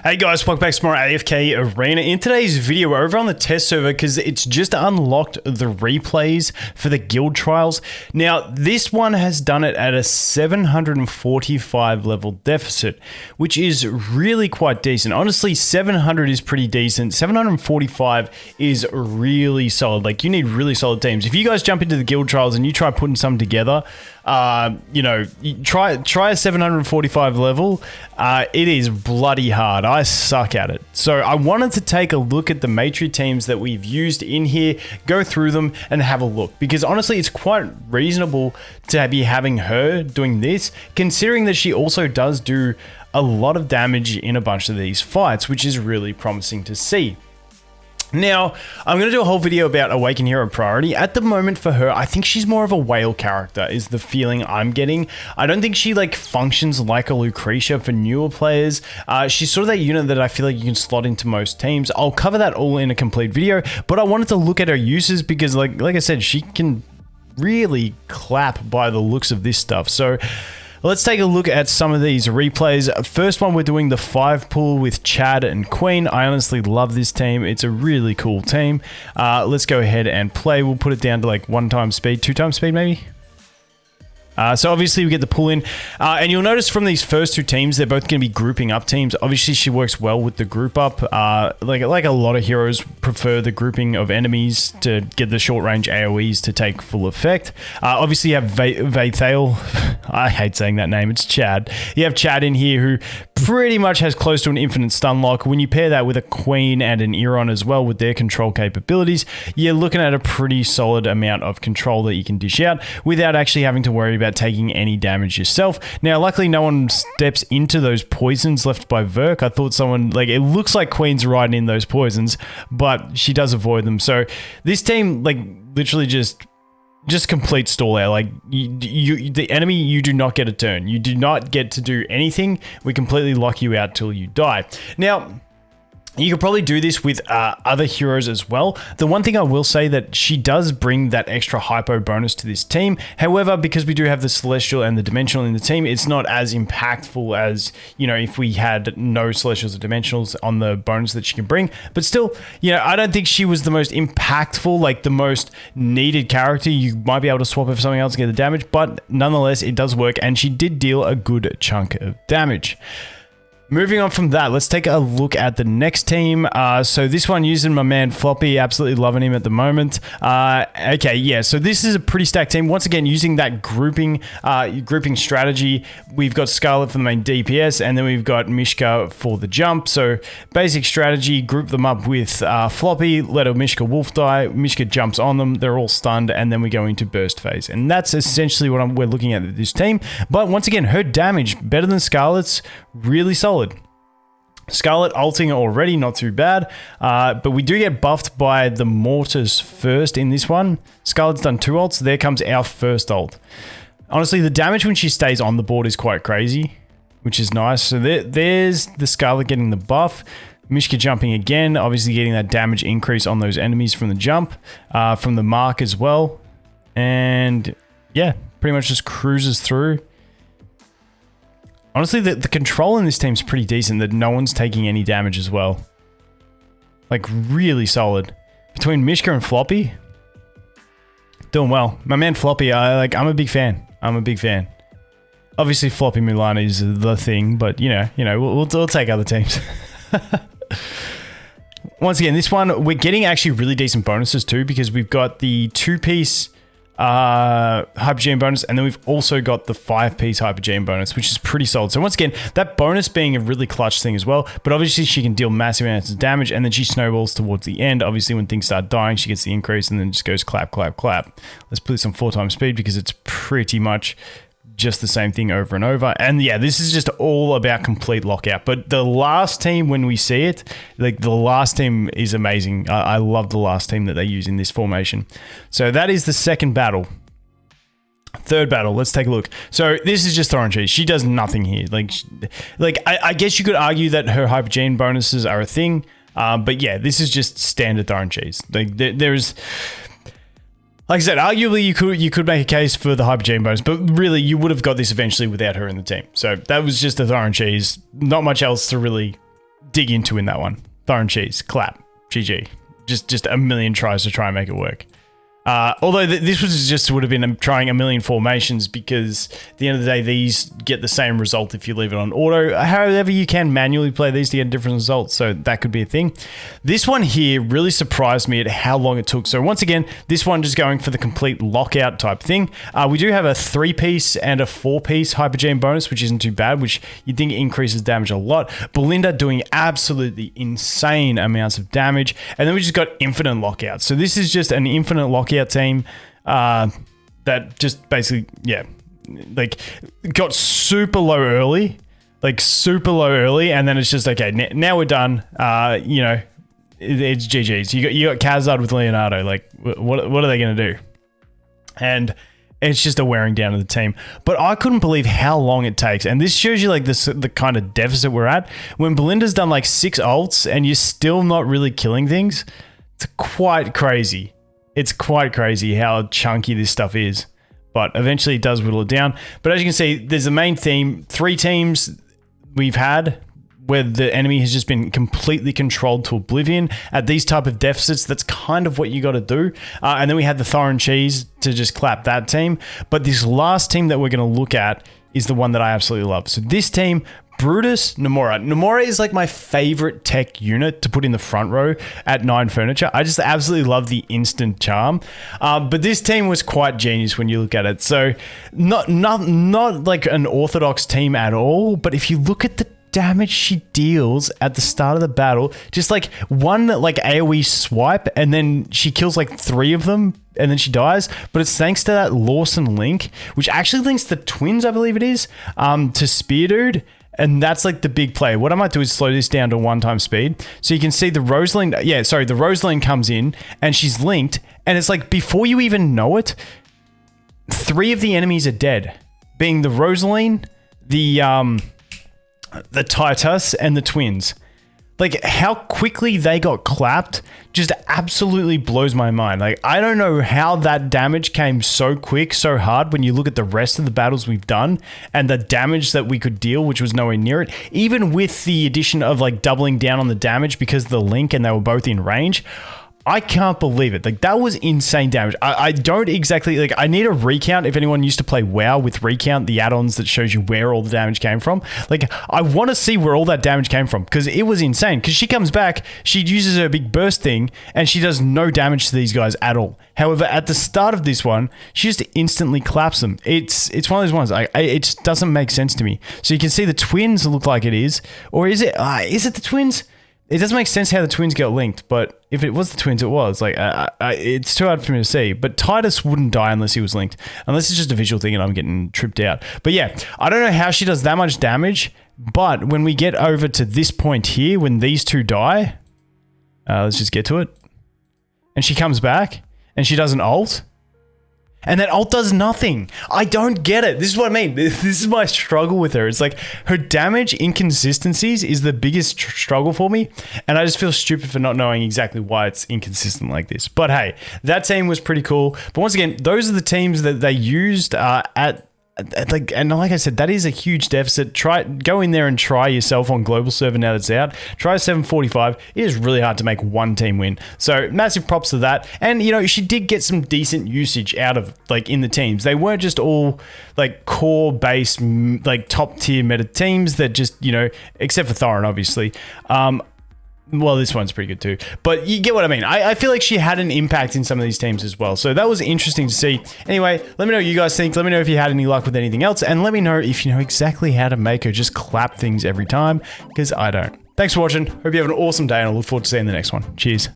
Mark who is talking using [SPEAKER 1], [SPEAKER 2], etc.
[SPEAKER 1] Hey guys, welcome back to more AFK Arena. In today's video, we're over on the test server because it's just unlocked the replays for the guild trials. Now, this one has done it at a 745 level deficit, which is really quite decent. Honestly, 700 is pretty decent. 745 is really solid. Like, you need really solid teams. If you guys jump into the guild trials and you try putting some together, you know, try a 745 level. It is bloody hard. I suck at it. So I wanted to take a look at the Maetria teams that we've used in here, go through them and have a look, because honestly it's quite reasonable to be having her doing this, considering that she also does do a lot of damage in a bunch of these fights, which is really promising to see. Now, I'm going to do a whole video about Awaken Hero Priority. At the moment for her, I think she's more of a whale character, is the feeling I'm getting. I don't think she like functions like a Lucretia for newer players. She's sort of that unit that I feel like you can slot into most teams. I'll cover that all in a complete video, but I wanted to look at her uses because like I said, she can really clap by the looks of this stuff. So let's take a look at some of these replays. First one, we're doing the 5 pool with Chad and Queen. I honestly love this team. It's a really cool team. Let's go ahead and play. We'll put it down to like 1 time speed, 2 time speed maybe. So obviously we get the pull in, and you'll notice from these first 2 teams, they're both going to be grouping up teams. Obviously she works well with the group up. Like a lot of heroes prefer the grouping of enemies to get the short range AoEs to take full effect. Obviously you have Vaethale. I hate saying that name. It's Chad. You have Chad in here who pretty much has close to an infinite stun lock. When you pair that with a Queen and an Eron as well with their control capabilities, you're looking at a pretty solid amount of control that you can dish out without actually having to worry about taking any damage yourself. Now, luckily no one steps into those poisons left by Verk. I thought someone, like, it looks like Queen's riding in those poisons, but she does avoid them. So this team, like, literally just complete stall out. Like, the enemy, you do not get a turn. You do not get to do anything. We completely lock you out till you die. Now, you could probably do this with other heroes as well. The one thing I will say that she does bring that extra hypo bonus to this team. However, because we do have the Celestial and the Dimensional in the team, it's not as impactful as, you know, if we had no Celestials or Dimensionals on the bonus that she can bring. But still, you know, I don't think she was the most impactful, like the most needed character. You might be able to swap her for something else to get the damage, but nonetheless, it does work, and she did deal a good chunk of damage. Moving on from that, let's take a look at the next team. So this one using my man Floppy, absolutely loving him at the moment. Okay, yeah, so this is a pretty stacked team. Once again, using that grouping strategy, we've got Scarlet for the main DPS, and then we've got Mishka for the jump. So basic strategy, group them up with Floppy, let a Mishka wolf die, Mishka jumps on them, they're all stunned, and then we go into burst phase. And that's essentially what we're looking at with this team. But once again, her damage, better than Scarlet's, really solid. Scarlet ulting already, not too bad, but we do get buffed by the Mortars first in this one. Scarlet's done 2 ults, there comes our first ult. Honestly, the damage when she stays on the board is quite crazy, which is nice. So there's the Scarlet getting the buff. Mishka jumping again, obviously getting that damage increase on those enemies from the jump, from the mark as well. And yeah, pretty much just cruises through. Honestly, the control in this team is pretty decent, that no one's taking any damage as well. Like, really solid. Between Mishka and Floppy, doing well. My man Floppy, I'm a big fan. I'm a big fan. Obviously, Floppy Mulan is the thing, but you know, we'll take other teams. Once again, this one, we're getting actually really decent bonuses too, because we've got the 2-piece Hypergene bonus, and then we've also got the 5-piece Hypergene bonus, which is pretty solid. So once again, that bonus being a really clutch thing as well, but obviously she can deal massive amounts of damage, and then she snowballs towards the end. Obviously when things start dying, she gets the increase and then just goes clap, clap, clap. Let's put this on 4 times speed because it's pretty much just the same thing over and over. And yeah, this is just all about complete lockout. But the last team, when we see it, like the last team is amazing. I love the last team that they use in this formation. So that is the second battle. Third battle, let's take a look. So this is just throwing cheese. She does nothing here. I guess you could argue that her Hypergene bonuses are a thing. But yeah, this is just standard throwing cheese. Like there's... Like I said, arguably you could make a case for the Hypergene bonus, but really you would have got this eventually without her in the team. So that was just a throw and cheese. Not much else to really dig into in that one. Thorn cheese, clap, GG. Just a million tries to try and make it work. Although this was just would have been trying a million formations, because at the end of the day, these get the same result if you leave it on auto. However, you can manually play these to get different results, so that could be a thing. This one here really surprised me at how long it took. So once again, this one just going for the complete lockout type thing. We do have a 3-piece and a 4-piece Hypergene bonus, which isn't too bad, which you think increases damage a lot. Belinda doing absolutely insane amounts of damage. And then we just got infinite lockout. So this is just an infinite lockout team that just basically, yeah, like got super low early, and then it's just, okay, now we're done. You know, it's GG's. You got Kazard with Leonardo. Like, what are they going to do? And it's just a wearing down of the team. But I couldn't believe how long it takes. And this shows you like the kind of deficit we're at. When Belinda's done like 6 ults and you're still not really killing things, it's quite crazy. It's quite crazy how chunky this stuff is. But eventually it does whittle it down. But as you can see, there's a main theme. 3 teams we've had where the enemy has just been completely controlled to oblivion. At these type of deficits, that's kind of what you got to do. And then we had the Thorin Cheese to just clap that team. But this last team that we're going to look at is the one that I absolutely love. So this team, Brutus, Nomura. Nomura is like my favorite tech unit to put in the front row at 9 Furniture. I just absolutely love the instant charm. But this team was quite genius when you look at it. So not like an orthodox team at all, but if you look at the damage she deals at the start of the battle, just like one like AoE swipe, and then she kills like 3 of them and then she dies. But it's thanks to that Lawson link, which actually links the twins, I believe it is, to Spear Dude. And that's like the big play. What I might do is slow this down to 1x speed. So you can see the Rosalind, the Rosalind comes in and she's linked. And it's like, before you even know it, 3 of the enemies are dead. Being the Rosaline, the Titus, and the twins. Like, how quickly they got clapped just absolutely blows my mind. Like, I don't know how that damage came so quick, so hard, when you look at the rest of the battles we've done and the damage that we could deal, which was nowhere near it. Even with the addition of like doubling down on the damage because of the link and they were both in range. I can't believe it. Like, that was insane damage. I don't exactly, like, I need a recount if anyone used to play WoW with recount, the add-ons that shows you where all the damage came from. Like, I want to see where all that damage came from, because it was insane. Because she comes back, she uses her big burst thing, and she does no damage to these guys at all. However, at the start of this one, she just instantly claps them. It's one of those ones, it just doesn't make sense to me. So you can see the twins look like it is. Or is it the twins? It doesn't make sense how the twins got linked, but if it was the twins, it was. Like, it's too hard for me to see. But Titus wouldn't die unless he was linked. Unless it's just a visual thing and I'm getting tripped out. But yeah, I don't know how she does that much damage, but when we get over to this point here, when these 2 die, let's just get to it. And she comes back, and she does an ult. And that ult does nothing. I don't get it. This is what I mean. This is my struggle with her. It's like her damage inconsistencies is the biggest struggle for me. And I just feel stupid for not knowing exactly why it's inconsistent like this. But hey, that team was pretty cool. But once again, those are the teams that they used and like I said, that is a huge deficit. Go in there and try yourself on global server now that's out. Try 745. It is really hard to make one team win. So massive props to that. And you know, she did get some decent usage out of like in the teams. They weren't just all like core based like top tier meta teams that just, you know, except for Thorin obviously. Well, this one's pretty good too. But you get what I mean. I feel like she had an impact in some of these teams as well. So that was interesting to see. Anyway, let me know what you guys think. Let me know if you had any luck with anything else. And let me know if you know exactly how to make her just clap things every time, because I don't. Thanks for watching. Hope you have an awesome day, and I look forward to seeing the next one. Cheers.